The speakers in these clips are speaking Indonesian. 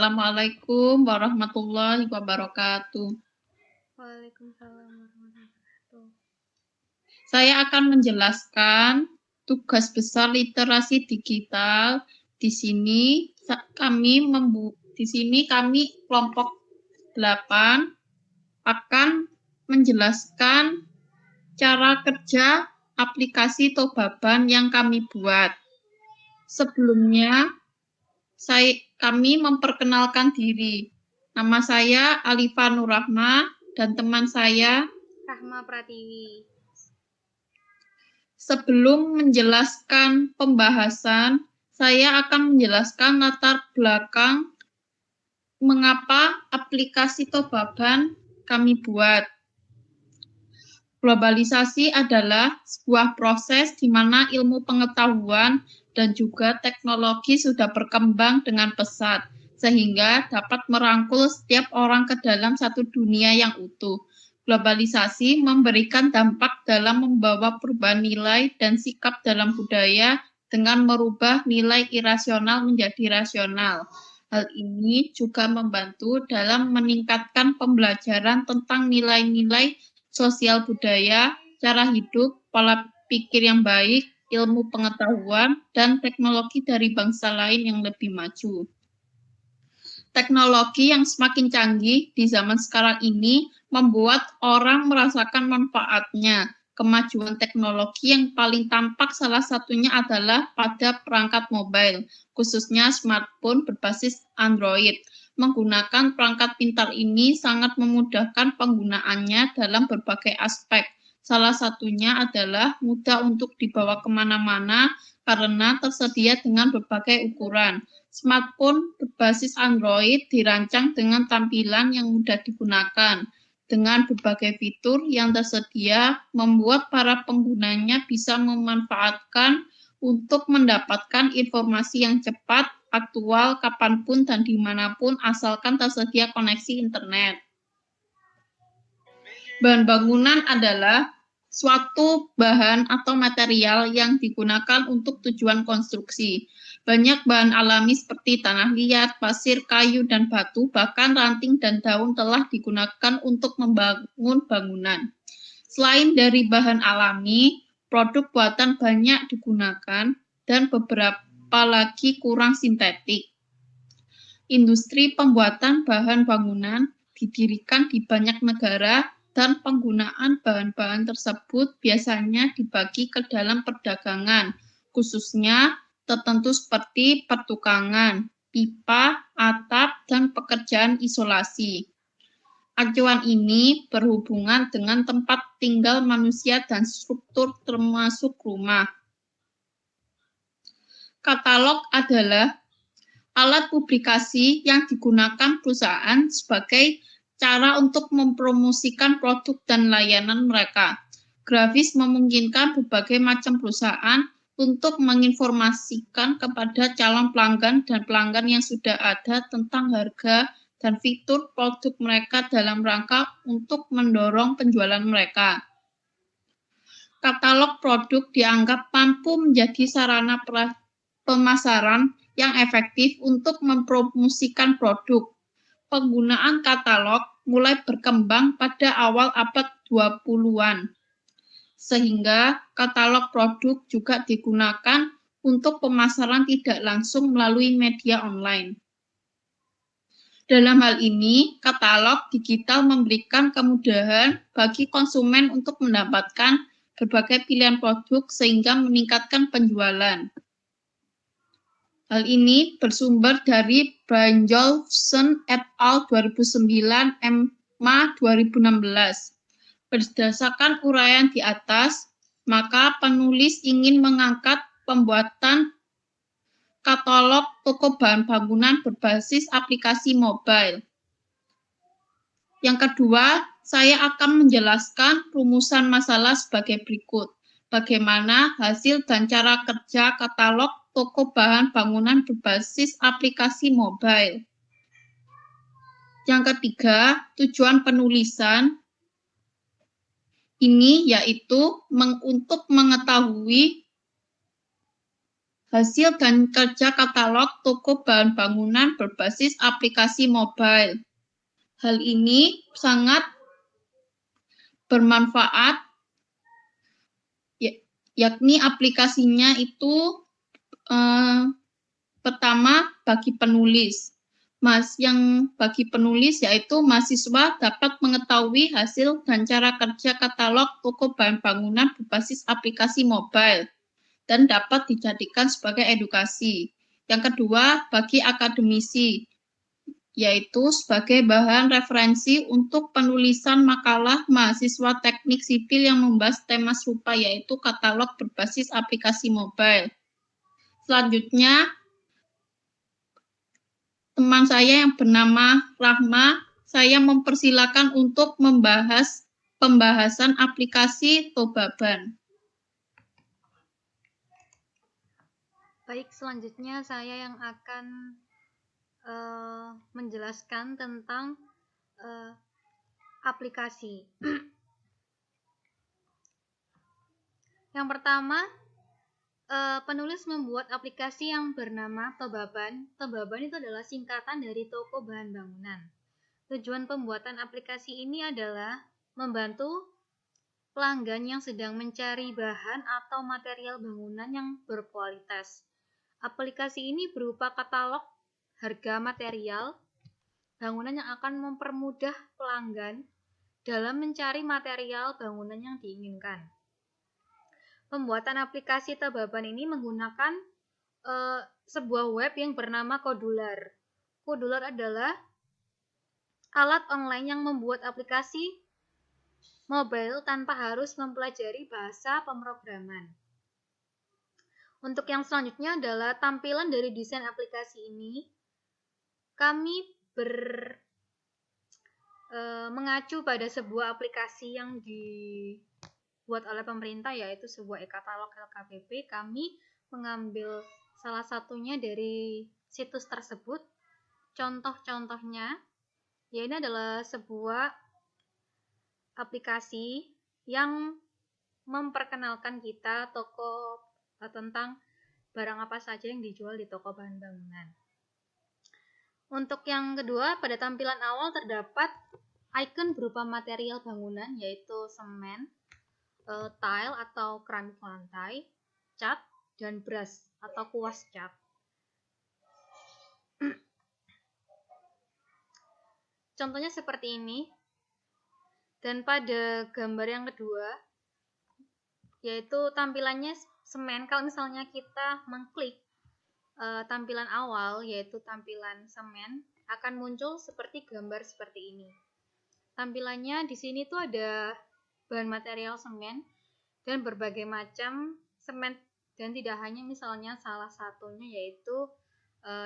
Assalamualaikum warahmatullahi wabarakatuh. Waalaikumsalam warahmatullahi wabarakatuh. Saya akan menjelaskan tugas besar literasi digital. Di sini kami kelompok 8 akan menjelaskan cara kerja aplikasi Tobaban yang kami buat. Sebelumnya, kami memperkenalkan diri. Nama saya Alifa Nurrahma dan teman saya Rahma Pratiwi. Sebelum menjelaskan pembahasan, saya akan menjelaskan latar belakang mengapa aplikasi Tobaban kami buat. Globalisasi adalah sebuah proses di mana ilmu pengetahuan dan juga teknologi sudah berkembang dengan pesat, sehingga dapat merangkul setiap orang ke dalam satu dunia yang utuh. Globalisasi memberikan dampak dalam membawa perubahan nilai dan sikap dalam budaya dengan merubah nilai irasional menjadi rasional. Hal ini juga membantu dalam meningkatkan pembelajaran tentang nilai-nilai sosial budaya, cara hidup, pola pikir yang baik, ilmu pengetahuan, dan teknologi dari bangsa lain yang lebih maju. Teknologi yang semakin canggih di zaman sekarang ini membuat orang merasakan manfaatnya. Kemajuan teknologi yang paling tampak salah satunya adalah pada perangkat mobile, khususnya smartphone berbasis Android. Menggunakan perangkat pintar ini sangat memudahkan penggunaannya dalam berbagai aspek. Salah satunya adalah mudah untuk dibawa kemana-mana karena tersedia dengan berbagai ukuran. Smartphone berbasis Android dirancang dengan tampilan yang mudah digunakan. Dengan berbagai fitur yang tersedia, membuat para penggunanya bisa memanfaatkan untuk mendapatkan informasi yang cepat, aktual, kapanpun dan dimanapun, asalkan tersedia koneksi internet. Bahan bangunan adalah suatu bahan atau material yang digunakan untuk tujuan konstruksi. Banyak bahan alami seperti tanah liat, pasir, kayu, dan batu, bahkan ranting dan daun telah digunakan untuk membangun bangunan. Selain dari bahan alami, produk buatan banyak digunakan dan beberapa lagi kurang sintetik. Industri pembuatan bahan bangunan didirikan di banyak negara dan penggunaan bahan-bahan tersebut biasanya dibagi ke dalam perdagangan, khususnya tertentu seperti pertukangan, pipa, atap, dan pekerjaan isolasi. Acuan ini berhubungan dengan tempat tinggal manusia dan struktur termasuk rumah. Katalog adalah alat publikasi yang digunakan perusahaan sebagai cara untuk mempromosikan produk dan layanan mereka. Grafis memungkinkan berbagai macam perusahaan untuk menginformasikan kepada calon pelanggan dan pelanggan yang sudah ada tentang harga dan fitur produk mereka dalam rangka untuk mendorong penjualan mereka. Katalog produk dianggap mampu menjadi sarana pemasaran yang efektif untuk mempromosikan produk. Penggunaan katalog mulai berkembang pada awal abad 20-an, sehingga katalog produk juga digunakan untuk pemasaran tidak langsung melalui media online. Dalam hal ini, katalog digital memberikan kemudahan bagi konsumen untuk mendapatkan berbagai pilihan produk sehingga meningkatkan penjualan. Hal ini bersumber dari Brynjolfsson et al. 2009, EMMA 2016. Berdasarkan uraian di atas, maka penulis ingin mengangkat pembuatan katalog toko bahan bangunan berbasis aplikasi mobile. Yang kedua, saya akan menjelaskan rumusan masalah sebagai berikut. Bagaimana hasil dan cara kerja katalog toko bahan bangunan berbasis aplikasi mobile. Yang ketiga, tujuan penulisan ini yaitu untuk mengetahui hasil dan kerja katalog toko bahan bangunan berbasis aplikasi mobile. Hal ini sangat bermanfaat, yakni aplikasinya itu pertama bagi penulis. Bagi penulis yaitu mahasiswa dapat mengetahui hasil dan cara kerja katalog toko bahan bangunan berbasis aplikasi mobile dan dapat dijadikan sebagai edukasi. Yang kedua, bagi akademisi, yaitu sebagai bahan referensi untuk penulisan makalah mahasiswa teknik sipil yang membahas tema serupa, yaitu katalog berbasis aplikasi mobile. Selanjutnya, teman saya yang bernama Rahma, saya mempersilakan untuk membahas pembahasan aplikasi Tobaban. Baik, selanjutnya saya yang akan menjelaskan tentang aplikasi. Yang pertama, penulis membuat aplikasi yang bernama Tobaban. Tobaban itu adalah singkatan dari toko bahan bangunan. Tujuan pembuatan aplikasi ini adalah membantu pelanggan yang sedang mencari bahan atau material bangunan yang berkualitas. Aplikasi ini berupa katalog harga material bangunan yang akan mempermudah pelanggan dalam mencari material bangunan yang diinginkan. Pembuatan aplikasi Tobaban ini menggunakan sebuah web yang bernama Kodular. Kodular adalah alat online yang membuat aplikasi mobile tanpa harus mempelajari bahasa pemrograman. Untuk yang selanjutnya adalah tampilan dari desain aplikasi ini. Kami mengacu pada sebuah aplikasi yang dibuat oleh pemerintah, yaitu sebuah e-katalog LKPP. Kami mengambil salah satunya dari situs tersebut. Contoh-contohnya, ya ini adalah sebuah aplikasi yang memperkenalkan kita toko tentang barang apa saja yang dijual di toko bahan bangunan. Untuk yang kedua, pada tampilan awal terdapat icon berupa material bangunan, yaitu semen, tile atau keramik lantai, cat, dan brush atau kuas cat. Contohnya seperti ini. Dan pada gambar yang kedua, yaitu tampilannya semen. Kalau misalnya kita mengklik tampilan awal, yaitu tampilan semen, akan muncul seperti gambar seperti ini. Tampilannya di sini tuh ada bahan material semen dan berbagai macam semen, dan tidak hanya misalnya salah satunya, yaitu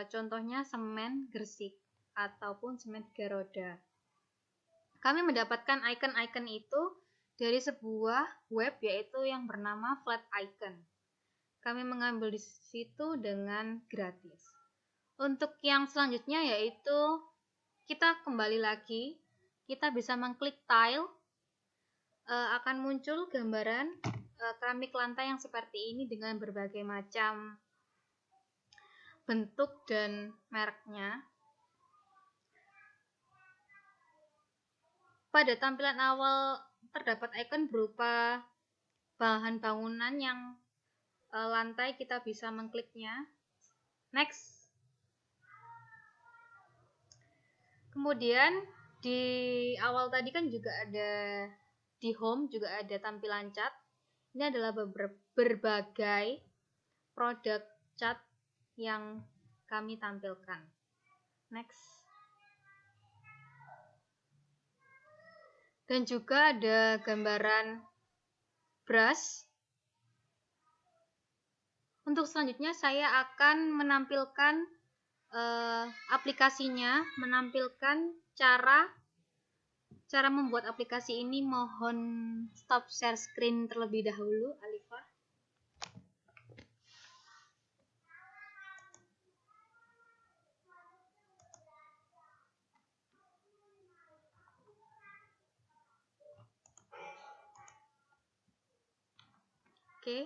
contohnya semen Gresik ataupun semen 3 roda. Kami mendapatkan icon-icon itu dari sebuah web, yaitu yang bernama Flat Icon. Kami mengambil di situ dengan gratis. Untuk yang selanjutnya yaitu kita kembali lagi, kita bisa mengklik tile, akan muncul gambaran keramik lantai yang seperti ini dengan berbagai macam bentuk dan mereknya. Pada tampilan awal terdapat icon berupa bahan bangunan yang lantai, kita bisa mengkliknya. Next. Kemudian di awal tadi kan juga ada, di home juga ada tampilan cat. Ini adalah berbagai produk cat yang kami tampilkan. Next. Dan juga ada gambaran brush. Untuk selanjutnya saya akan menampilkan aplikasinya, menampilkan cara membuat aplikasi ini. Mohon stop share screen terlebih dahulu, Alifah. Oke.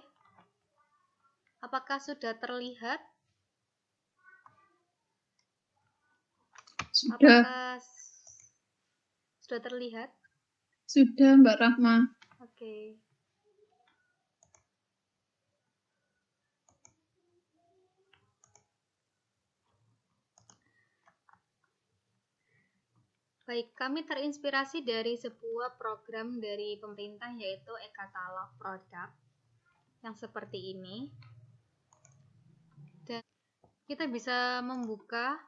Apakah sudah terlihat? Sudah. Apakah sudah terlihat? Sudah, Mbak Rahma. Oke. Baik, kami terinspirasi dari sebuah program dari pemerintah yaitu e-katalog produk yang seperti ini. Dan kita bisa membuka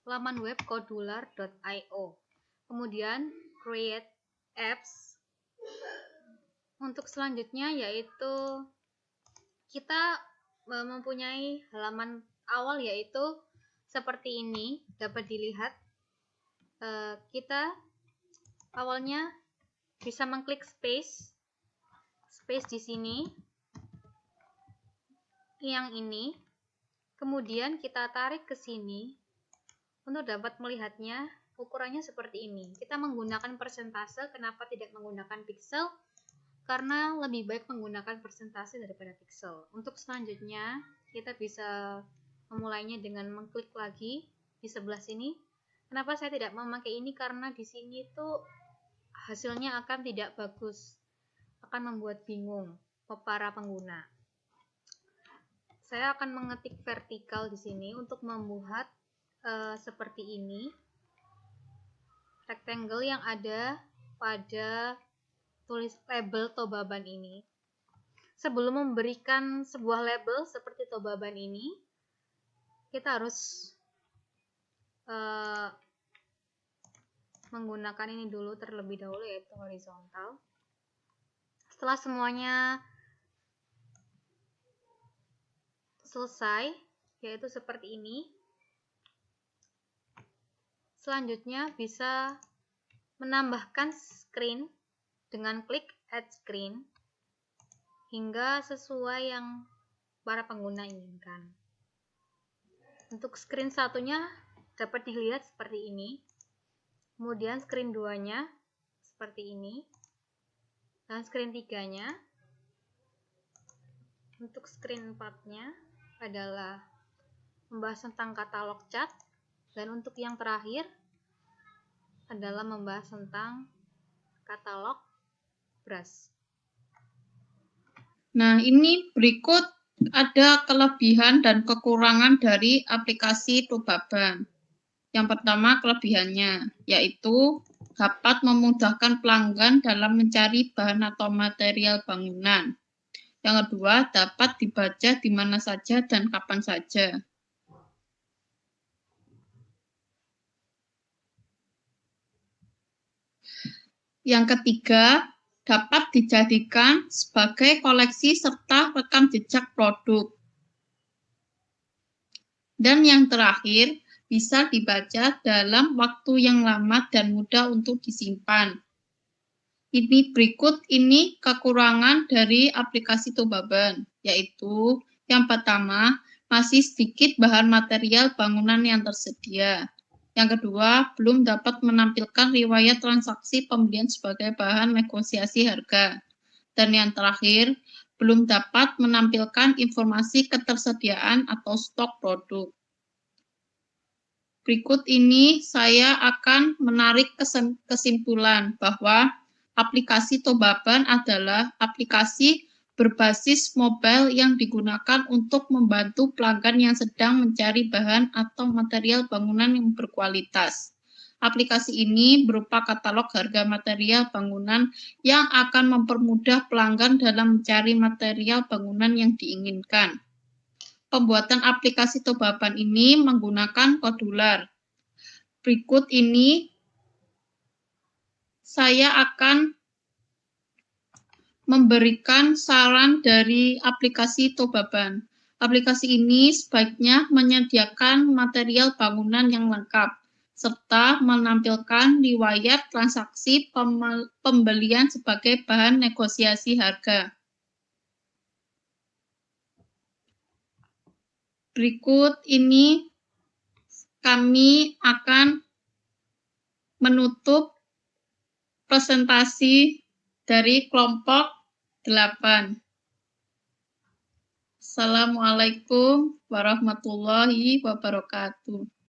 laman web kodular.io. Kemudian create apps. Untuk selanjutnya yaitu kita mempunyai halaman awal yaitu seperti ini, dapat dilihat. Kita awalnya bisa mengklik space di sini, yang ini, kemudian kita tarik ke sini untuk dapat melihatnya. Ukurannya seperti ini. Kita menggunakan persentase. Kenapa tidak menggunakan pixel? Karena lebih baik menggunakan persentase daripada pixel. Untuk selanjutnya kita bisa memulainya dengan mengklik lagi di sebelah sini. Kenapa saya tidak memakai ini? Karena di sini tuh hasilnya akan tidak bagus, akan membuat bingung para pengguna. Saya akan mengetik vertikal di sini untuk membuat seperti ini, rectangle yang ada pada tulis label Tobaban ini. Sebelum memberikan sebuah label seperti Tobaban ini, kita harus menggunakan ini dulu terlebih dahulu, yaitu horizontal. Setelah semuanya selesai, yaitu seperti ini, selanjutnya bisa menambahkan screen dengan klik add screen hingga sesuai yang para pengguna inginkan. Untuk screen satunya dapat dilihat seperti ini, kemudian screen 2-nya seperti ini, dan screen 3-nya. Untuk screen 4-nya adalah membahas tentang katalog cat, dan untuk yang terakhir adalah membahas tentang katalog brush. Nah, ini berikut ada kelebihan dan kekurangan dari aplikasi Tobaban. Yang pertama, kelebihannya yaitu dapat memudahkan pelanggan dalam mencari bahan atau material bangunan. Yang kedua, dapat dibaca di mana saja dan kapan saja. Yang ketiga, dapat dijadikan sebagai koleksi serta rekam jejak produk. Dan yang terakhir, bisa dibaca dalam waktu yang lama dan mudah untuk disimpan. Ini berikut ini kekurangan dari aplikasi Tobaban, yaitu yang pertama, masih sedikit bahan material bangunan yang tersedia. Yang kedua, belum dapat menampilkan riwayat transaksi pembelian sebagai bahan negosiasi harga. Dan yang terakhir, belum dapat menampilkan informasi ketersediaan atau stok produk. Berikut ini saya akan menarik kesimpulan bahwa aplikasi Tobaban adalah aplikasi berbasis mobile yang digunakan untuk membantu pelanggan yang sedang mencari bahan atau material bangunan yang berkualitas. Aplikasi ini berupa katalog harga material bangunan yang akan mempermudah pelanggan dalam mencari material bangunan yang diinginkan. Pembuatan aplikasi Tobaban ini menggunakan Kodular. Berikut ini saya akan memberikan saran dari aplikasi Tobaban. Aplikasi ini sebaiknya menyediakan material bangunan yang lengkap, serta menampilkan riwayat transaksi pembelian sebagai bahan negosiasi harga. Berikut ini kami akan menutup presentasi dari kelompok 8. Assalamualaikum warahmatullahi wabarakatuh.